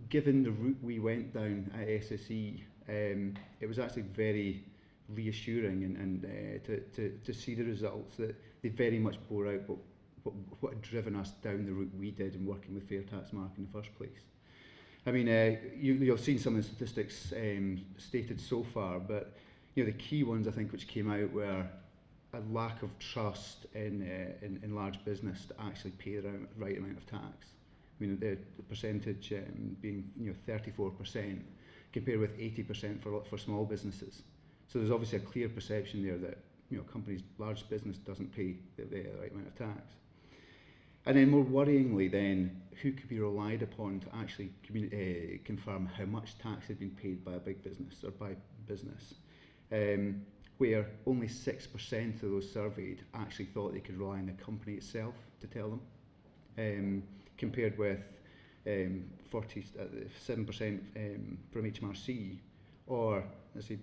given the route we went down at SSE, it was actually very reassuring to see the results that they very much bore out what had driven us down the route we did in working with Fair Tax Mark in the first place. I mean, you've seen some of the statistics stated so far, but the key ones I think which came out were a lack of trust in large business to actually pay the right amount of tax. I mean, the percentage being 34% compared with 80% for small businesses. So there's obviously a clear perception there that companies, large business doesn't pay the right amount of tax. And then more worryingly then, who could be relied upon to actually confirm how much tax had been paid by a big business or by business, where only 6% of those surveyed actually thought they could rely on the company itself to tell them, compared with 47% from HMRC, or let's say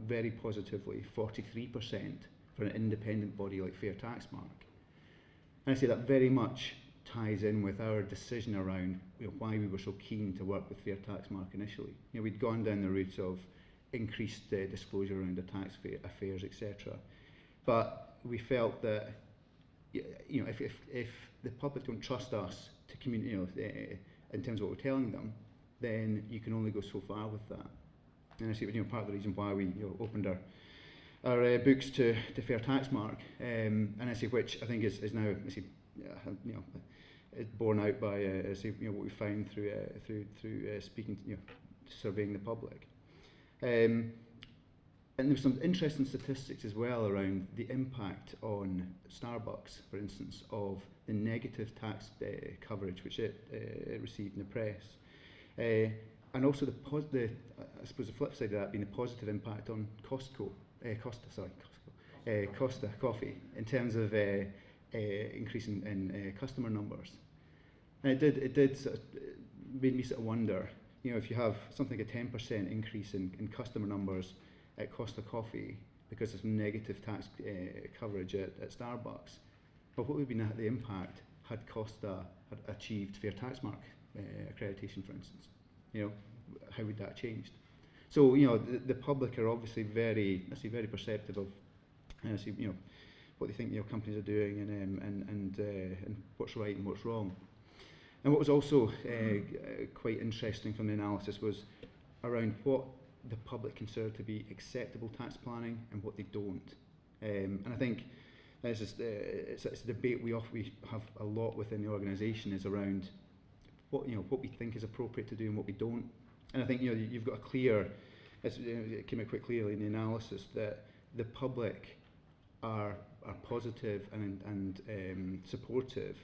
very positively 43% for an independent body like Fair Tax Mark. And I say that very much ties in with our decision around why we were so keen to work with Fair Tax Mark initially. We'd gone down the route of increased disclosure around the tax affairs, etc. But we felt that if the public don't trust us to communicate, in terms of what we're telling them, then you can only go so far with that. And I see part of the reason why we opened our books to Fair Tax Mark, and I see which I think is now is borne out by what we found through speaking surveying the public. And there's some interesting statistics as well around the impact on Starbucks, for instance, of the negative tax coverage which it received in the press, and also I suppose the flip side of that being the positive impact on Costa Coffee in terms of increase in customer numbers. And it did sort of made me sort of wonder, if you have something like a 10% increase in customer numbers at Costa Coffee because of some negative tax coverage at Starbucks, but what would be the impact had Costa had achieved Fair Tax Mark accreditation, for instance? How would that have changed? So the public are obviously very perceptive of what they think companies are doing and what's right and what's wrong. And what was also quite interesting from the analysis was around what the public consider to be acceptable tax planning and what they don't. And I think it's a debate we have a lot within the organisation, is around what we think is appropriate to do and what we don't. And I think you've got a clear, it came out quite clearly in the analysis that the public are positive and supportive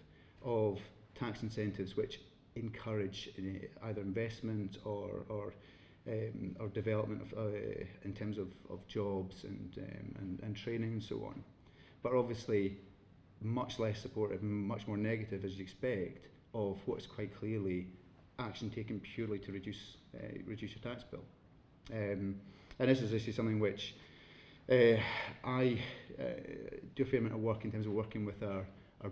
of tax incentives which encourage either investment or development of, in terms of jobs and training and so on. But obviously much less supportive and much more negative, as you expect, of what's quite clearly action taken purely to reduce your tax bill. And this is actually something which I do a fair amount of work in terms of working with our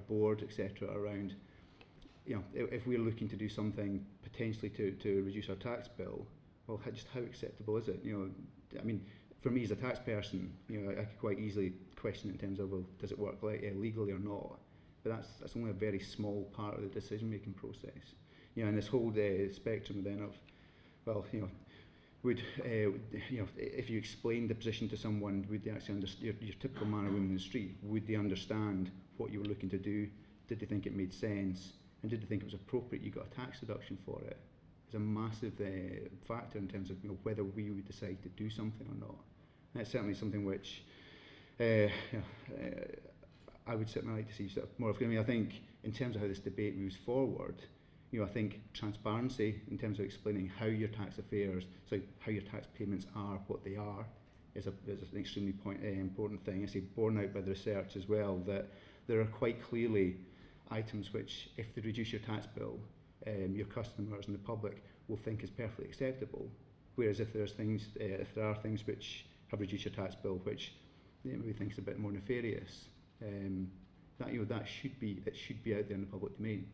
board, etc., around if we're looking to do something potentially to reduce our tax bill, well, just how acceptable is it? I mean, for me as a tax person, I could quite easily question it in terms of, well, does it work legally or not? But that's only a very small part of the decision-making process. And this whole spectrum then of, well, would if you explained the position to someone, would they actually understand your typical man or woman in the street? Would they understand what you were looking to do? Did they think it made sense? And did they think it was appropriate you got a tax deduction for it? It's a massive factor in terms of whether we would decide to do something or not. And it's certainly something which I would certainly like to see sort of more of. I mean, I think in terms of how this debate moves forward, I think transparency in terms of explaining how your tax affairs, so how your tax payments are, what they are, is an extremely important thing. I see borne out by the research as well that there are quite clearly items which, if they reduce your tax bill, your customers and the public will think is perfectly acceptable. Whereas if there are things which have reduced your tax bill which maybe think is a bit more nefarious, that should be out there in the public domain.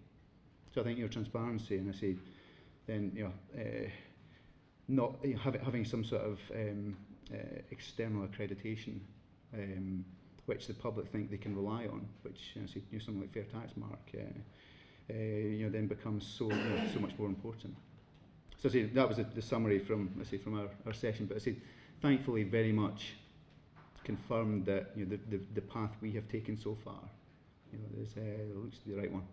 So I think transparency, and I say then not having some sort of external accreditation, which the public think they can rely on, which something like Fair Tax Mark, then becomes so much more important. So I say that was the summary from our session. But I say, thankfully, very much confirmed that the path we have taken so far, looks to be the right one.